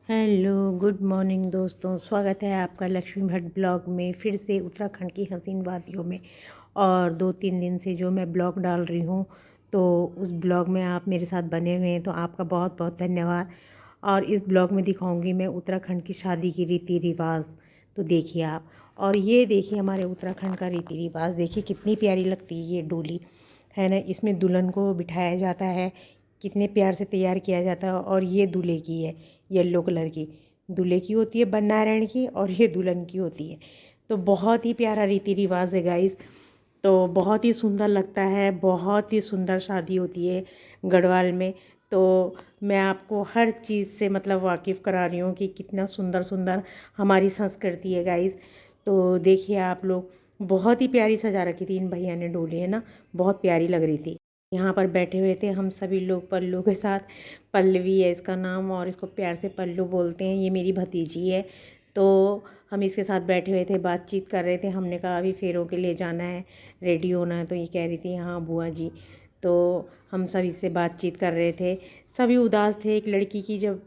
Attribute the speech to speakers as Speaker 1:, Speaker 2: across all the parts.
Speaker 1: Hello good morning दोस्तों, स्वागत है आपका लक्ष्मी भट्ट ब्लॉग में फिर से उत्तराखंड की हसीन वादियों में। और 2-3 दिन से जो मैं ब्लॉग डाल रही हूँ तो उस ब्लॉग में आप मेरे साथ बने हुए हैं, तो आपका बहुत बहुत धन्यवाद। और इस ब्लॉग में दिखाऊंगी मैं उत्तराखंड की शादी की रीति रिवाज, तो देखिए आप। और ये देखिए हमारे उत्तराखंड का रीति रिवाज, देखिए कितनी प्यारी लगती है ये डोली, है ना। इसमें दुल्हन को बिठाया जाता है, कितने प्यार से तैयार किया जाता है। और ये दूल्हे की है, येलो कलर की दूल्हे की होती है बननारायण की, और ये दुल्हन की होती है। तो बहुत ही प्यारा रीति रिवाज है गाइस। तो बहुत ही सुंदर लगता है, बहुत ही सुंदर शादी होती है गढ़वाल में। तो मैं आपको हर चीज़ से मतलब वाकिफ़ करा रही हूँ कि कितना सुंदर सुंदर हमारी संस्कृति है गाइस। तो देखिए आप लोग, बहुत ही प्यारी सजा रखी थी इन भैया ने डोली, है ना, बहुत प्यारी लग रही थी। यहाँ पर बैठे हुए थे हम सभी लोग पल्लू के साथ। पल्लवी है इसका नाम, और इसको प्यार से पल्लू बोलते हैं। ये मेरी भतीजी है। तो हम इसके साथ बैठे हुए थे, बातचीत कर रहे थे। हमने कहा अभी फेरों के लिए जाना है, रेडी होना है। तो ये कह रही थी हाँ बुआ जी। तो हम सब इससे बातचीत कर रहे थे, सभी उदास थे। एक लड़की की जब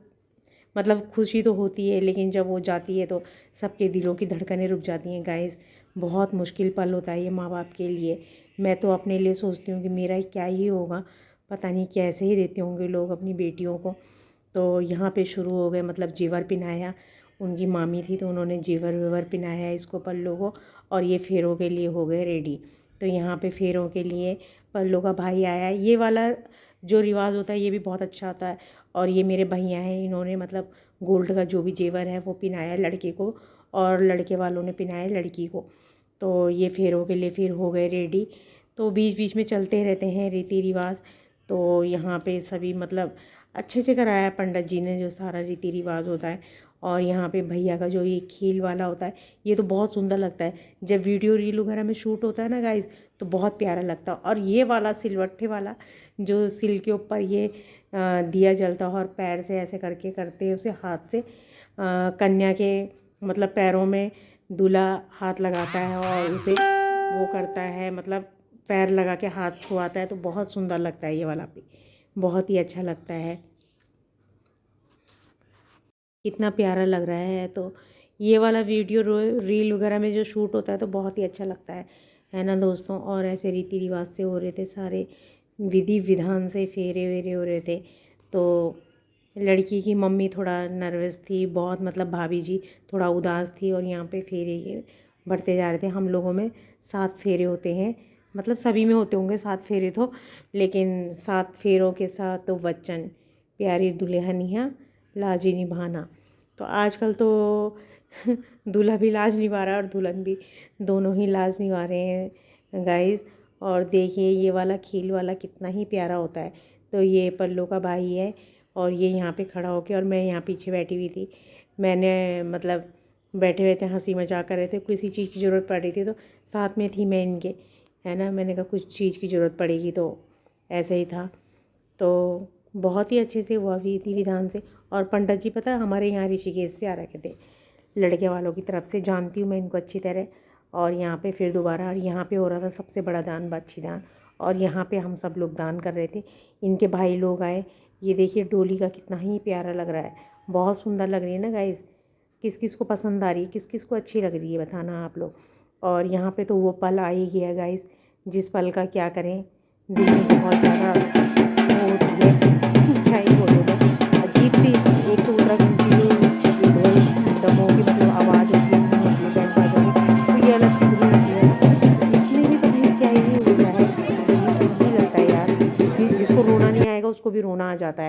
Speaker 1: मतलब खुशी तो होती है, लेकिन जब वो जाती है तो सबके दिलों की धड़कनें रुक जाती हैं गाइस। बहुत मुश्किल पल होता है ये माँ बाप के लिए। मैं तो अपने लिए सोचती हूँ कि मेरा क्या ही होगा, पता नहीं कैसे ही देते होंगे लोग अपनी बेटियों को। तो यहाँ पे शुरू हो गए, मतलब जेवर पिनाया। उनकी मामी थी तो उन्होंने जेवर वेवर पिनाया इसको, पल्लू को। और ये फेरों के लिए हो गए रेडी। तो यहाँ पे फेरों के लिए पल्लू का भाई आया। ये वाला जो रिवाज होता है ये भी बहुत अच्छा होता है। और ये मेरे भैया हैं, इन्होंने मतलब गोल्ड का जो भी जेवर है वो पिनाया लड़के को, और लड़के वालों ने पिनाया लड़की को। तो ये फेरों के लिए फिर हो गए रेडी। तो बीच बीच में चलते रहते हैं रीति रिवाज। तो यहाँ पे सभी मतलब अच्छे से कराया पंडित जी ने, जो सारा रीति रिवाज होता है। और यहाँ पे भैया का जो ये खेल वाला होता है, ये तो बहुत सुंदर लगता है। जब वीडियो रील वगैरह में शूट होता है ना गाइज, तो बहुत प्यारा लगता है। और ये वाला सिलवट्टे वाला जो सिल के ऊपर ये दिया जलता है, और पैर से ऐसे करके करते हैं उसे हाथ से, कन्या के मतलब पैरों में दूल्हा हाथ लगाता है और उसे वो करता है, मतलब पैर लगा के हाथ छुआता है। तो बहुत सुंदर लगता है ये वाला भी, बहुत ही अच्छा लगता है, कितना प्यारा लग रहा है। तो ये वाला वीडियो रील वगैरह में जो शूट होता है तो बहुत ही अच्छा लगता है ना दोस्तों। और ऐसे रीति रिवाज से हो रहे थे सारे, विधि विधान से फेरे वेरे हो रहे थे। तो लड़की की मम्मी थोड़ा नर्वस थी बहुत, मतलब भाभी जी थोड़ा उदास थी। और यहाँ पे फेरे ये बढ़ते जा रहे थे। हम लोगों में 7 फेरे होते हैं, मतलब सभी में होते होंगे 7 फेरे तो, लेकिन 7 फेरों के साथ तो वचन, प्यारी दुल्हनिया लाज निभाना। तो आजकल तो दूल्हा भी लाज निभा रहा है और दुल्हन भी, दोनों ही लाज निभा रहे हैं गाइस। और देखिए ये वाला खेल वाला कितना ही प्यारा होता है। तो ये पल्लू का भाई है, और ये यहाँ पे खड़ा होके, और मैं यहाँ पीछे बैठी हुई थी। मैंने मतलब बैठे हुए थे, हंसी मजाक कर रहे थे। किसी चीज़ की ज़रूरत पड़ रही थी तो साथ में थी मैं इनके, है ना। मैंने कहा कुछ चीज़ की ज़रूरत पड़ेगी, तो ऐसे ही था। तो बहुत ही अच्छे से हुआ विधि विधान से। और पंडित जी पता है हमारे यहाँ ऋषिकेश से आ रखे थे, लड़के वालों की तरफ से। जानती हूँ मैं इनको अच्छी तरह। और यहाँ पे फिर दोबारा, और यहाँ पे हो रहा था सबसे बड़ा दान बाछी दान, और यहाँ पे हम सब लोग दान कर रहे थे। इनके भाई लोग आए। ये देखिए डोली का कितना ही प्यारा लग रहा है, बहुत सुंदर लग रही है ना गाइस। किस किस को पसंद आ रही है, किस किस को अच्छी लग रही है, बताना आप लोग। और यहाँ पे तो वो पल आ ही गया गाइस, जिस पल का क्या करें, दिल में बहुत ज़्यादा वो होती है, क्या ही बोलूँ मैं, अजीब सी। एक तो उत्तराखंड की जो ढोल डमों की मतलब आवाज़ होती है, धुन होती है, बैंड बाजों की, तो ये अलग सी धुन होती है। इसमें भी पता नहीं क्या ही हो गया है, अजीब सा ही लगता है यार। कि जिसको रोना नहीं आएगा उसको भी रोना आ जाता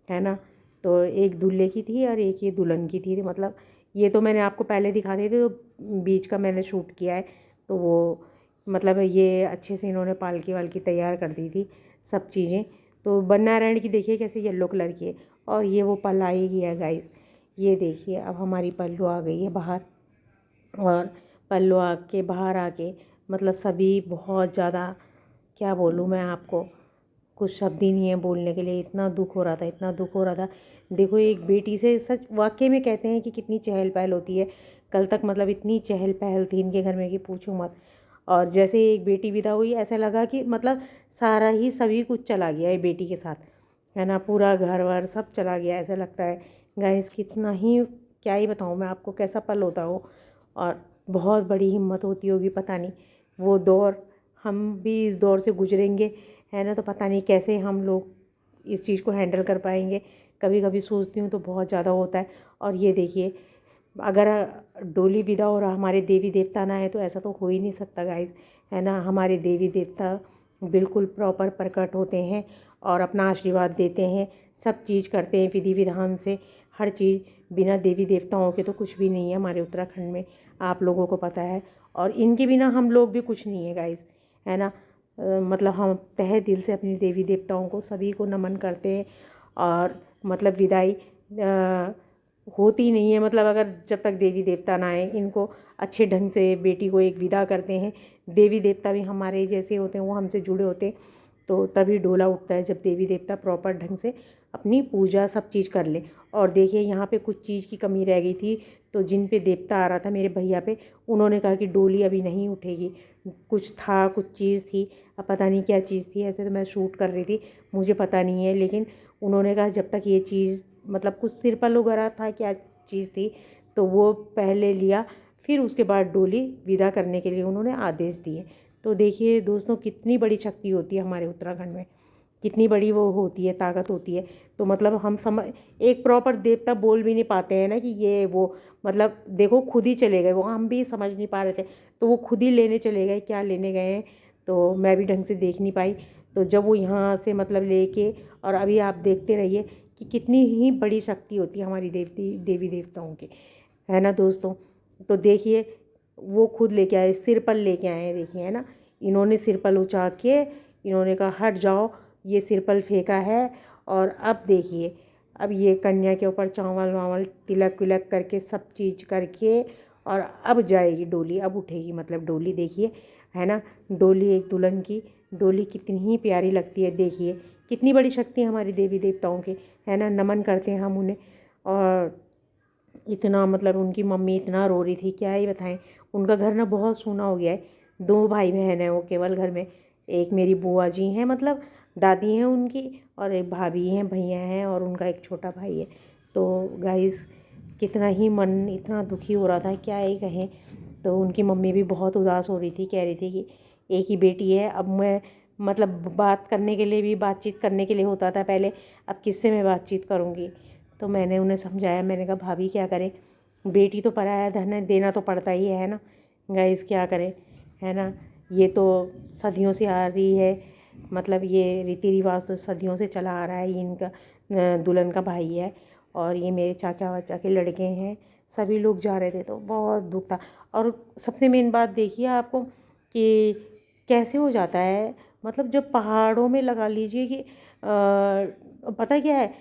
Speaker 1: है ना। तो एक दूल्हे की थी और एक ये दुल्हन की थी, मतलब ये तो मैंने आपको पहले दिखा दिए थे, तो बीच का मैंने शूट किया है। तो वो मतलब ये अच्छे से इन्होंने पालकी वालकी तैयार कर दी थी सब चीज़ें। तो बननारायण की देखिए कैसे येलो कलर की है, और ये वो पल आई ही है गाइस। ये देखिए अब हमारी पल्लू आ गई है बाहर। और पल्लू आके बाहर आके मतलब सभी बहुत ज़्यादा, क्या बोलूँ मैं आपको, कुछ शब्द ही नहीं है बोलने के लिए। इतना दुख हो रहा था, इतना दुख हो रहा था। देखो एक बेटी से, सच वाकई में कहते हैं कि कितनी चहल पहल होती है। कल तक मतलब इतनी चहल पहल थी इनके घर में कि पूछो मत। और जैसे एक बेटी विदा हुई, ऐसा लगा कि मतलब सारा ही सभी कुछ चला गया है बेटी के साथ, है ना। पूरा घर वर सब चला गया, ऐसा लगता है गाइस कितना ही क्या ही बताऊँ मैं आपको कैसा पल होता हो, और बहुत बड़ी हिम्मत होती होगी। पता नहीं वो दौर, हम भी इस दौर से गुजरेंगे है ना, तो पता नहीं कैसे हम लोग इस चीज़ को हैंडल कर पाएंगे। कभी कभी सोचती हूँ तो बहुत ज़्यादा होता है। और ये देखिए, अगर डोली विदा और हमारे देवी देवता ना है तो ऐसा तो हो ही नहीं सकता गाइस, है ना। हमारे देवी देवता बिल्कुल प्रॉपर प्रकट होते हैं और अपना आशीर्वाद देते हैं, सब चीज़ करते हैं विधि विधान से, हर चीज़। बिना देवी देवताओं के तो कुछ भी नहीं है हमारे उत्तराखंड में, आप लोगों को पता है। और इनके बिना हम लोग भी कुछ नहीं है गाइस, है ना। मतलब हम तहे दिल से अपने देवी देवताओं को सभी को नमन करते हैं। और मतलब विदाई होती नहीं है, मतलब अगर जब तक देवी देवता ना आए, इनको अच्छे ढंग से बेटी को एक विदा करते हैं। देवी देवता भी हमारे जैसे होते हैं, वो हमसे जुड़े होते हैं, तो तभी डोला उठता है जब देवी देवता प्रॉपर ढंग से अपनी पूजा सब चीज़ कर ले। और देखिए यहाँ पे कुछ चीज़ की कमी रह गई थी, तो जिन पे देवता आ रहा था मेरे भैया पे, उन्होंने कहा कि डोली अभी नहीं उठेगी। कुछ था, कुछ चीज़ थी, अब पता नहीं क्या चीज़ थी। ऐसे तो मैं शूट कर रही थी, मुझे पता नहीं है, लेकिन उन्होंने कहा जब तक ये चीज़, मतलब कुछ सिरपल वगैरह था, क्या चीज़ थी, तो वो पहले लिया, फिर उसके बाद डोली विदा करने के लिए उन्होंने आदेश दिए। तो देखिए दोस्तों, कितनी बड़ी शक्ति होती है हमारे उत्तराखंड में, कितनी बड़ी वो होती है, ताकत होती है। तो मतलब हम समझ, एक प्रॉपर देवता बोल भी नहीं पाते हैं ना कि ये वो, मतलब देखो खुद ही चले गए वो, हम भी समझ नहीं पा रहे थे, तो वो खुद ही लेने चले गए, क्या लेने गए हैं तो मैं भी ढंग से देख नहीं पाई। तो जब वो यहाँ से मतलब लेके, और अभी आप देखते रहिए कि कितनी ही बड़ी शक्ति होती है हमारी देवी देवताओं की, है ना दोस्तों। तो देखिए वो खुद लेके आए, सिरपल लेके आए हैं, देखिए, है ना। इन्होंने सिरपल उठा के, इन्होंने कहा हट जाओ, ये सिरपल फेंका है। और अब देखिए, अब ये कन्या के ऊपर चावल वावल तिलक विलक करके सब चीज़ करके, और अब जाएगी डोली, अब उठेगी मतलब डोली, देखिए, है ना। डोली, एक दुल्हन की डोली कितनी ही प्यारी लगती है, देखिए कितनी बड़ी शक्ति है हमारी देवी देवताओं के, है ना। नमन करते हैं हम उन्हें। और इतना मतलब उनकी मम्मी इतना रो रही थी, क्या ही बताएं। उनका घर ना बहुत सूना हो गया है, 2 भाई बहन हैं वो केवल घर में। एक मेरी बुआ जी हैं, मतलब दादी हैं उनकी, और एक भाभी हैं, भैया हैं, और उनका एक छोटा भाई है। तो गाइस कितना ही मन इतना दुखी हो रहा था, क्या ही कहें। तो उनकी मम्मी भी बहुत उदास हो रही थी, कह रही थी कि एक ही बेटी है, अब मैं मतलब बात करने के लिए भी, बातचीत करने के लिए होता था पहले, अब किससे मैं बातचीत करूँगी। तो मैंने उन्हें समझाया, मैंने कहा भाभी क्या करें, बेटी तो पराया धन है, देना तो पड़ता ही है ना गाइस, क्या करें, है ना। ये तो सदियों से आ रही है, मतलब ये रीति रिवाज तो सदियों से चला आ रहा है। ये इनका दुल्हन का भाई है, और ये मेरे चाचा वाचा के लड़के हैं, सभी लोग जा रहे थे, तो बहुत दुख था। और सबसे मेन बात देखिए आपको कि कैसे हो जाता है, मतलब जब पहाड़ों में लगा लीजिए कि पता क्या है,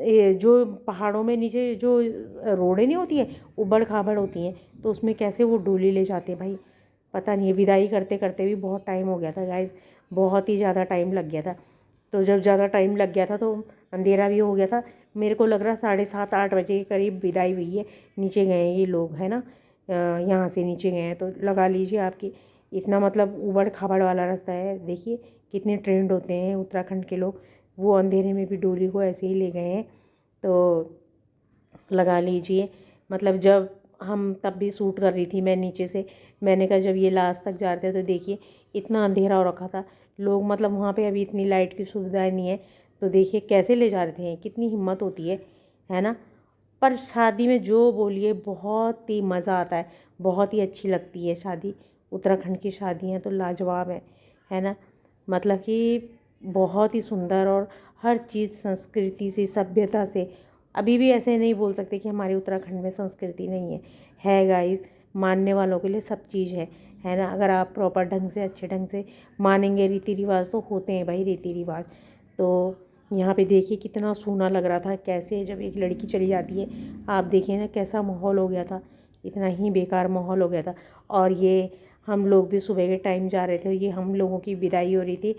Speaker 1: ये जो पहाड़ों में नीचे जो रोडें नहीं होती हैं, उबड़ खाबड़ होती हैं, तो उसमें कैसे वो डोली ले जाते हैं भाई, पता नहीं। विदाई करते करते भी बहुत टाइम हो गया था गाइस, बहुत ही ज़्यादा टाइम लग गया था। तो जब ज़्यादा टाइम लग गया था तो अंधेरा भी हो गया था, मेरे को लग रहा 7:30-8 बजे के करीब विदाई हुई है। नीचे गए हैं ये लोग, है ना, यहाँ से नीचे गए हैं, तो लगा लीजिए आपकी, इतना मतलब ऊबड़ खाबड़ वाला रास्ता है। देखिए कितने ट्रेंड होते हैं उत्तराखंड के लोग, वो अंधेरे में भी डोली को ऐसे ही ले गए हैं। तो लगा लीजिए, मतलब जब हम तब भी शूट कर रही थी मैं नीचे से, मैंने कहा जब ये लास्ट तक जा रहे थे तो देखिए इतना अंधेरा हो रखा था, लोग मतलब वहाँ पे अभी इतनी लाइट की सुविधाएं नहीं है, तो देखिए कैसे ले जा रहे थे, कितनी हिम्मत होती है ना। पर शादी में जो बोलिए बहुत ही मज़ा आता है, बहुत ही अच्छी लगती है शादी। उत्तराखंड की शादियाँ तो लाजवाब है ना, मतलब कि बहुत ही सुंदर, और हर चीज़ संस्कृति से, सभ्यता से। अभी भी ऐसे नहीं बोल सकते कि हमारे उत्तराखंड में संस्कृति नहीं है गाइस, मानने वालों के लिए सब चीज़ है ना। अगर आप प्रॉपर ढंग से, अच्छे ढंग से मानेंगे, रीति रिवाज तो होते हैं भाई, रीति रिवाज। तो यहाँ पे देखिए कितना सूना लग रहा था, कैसे जब एक लड़की चली जाती है, आप देखिए ना कैसा माहौल हो गया था, इतना ही बेकार माहौल हो गया था। और ये हम लोग भी सुबह के टाइम जा रहे थे, ये हम लोगों की विदाई हो रही थी,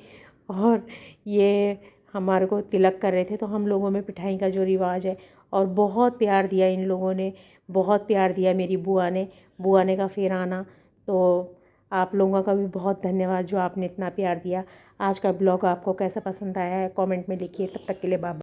Speaker 1: और ये हमारे को तिलक कर रहे थे, तो हम लोगों में पिठाई का जो रिवाज है, और बहुत प्यार दिया इन लोगों ने, बहुत प्यार दिया मेरी बुआ ने का फिर आना। तो आप लोगों का भी बहुत धन्यवाद जो आपने इतना प्यार दिया। आज का ब्लॉग आपको कैसा पसंद आया है कमेंट में लिखिए, तब तक के लिए बाय।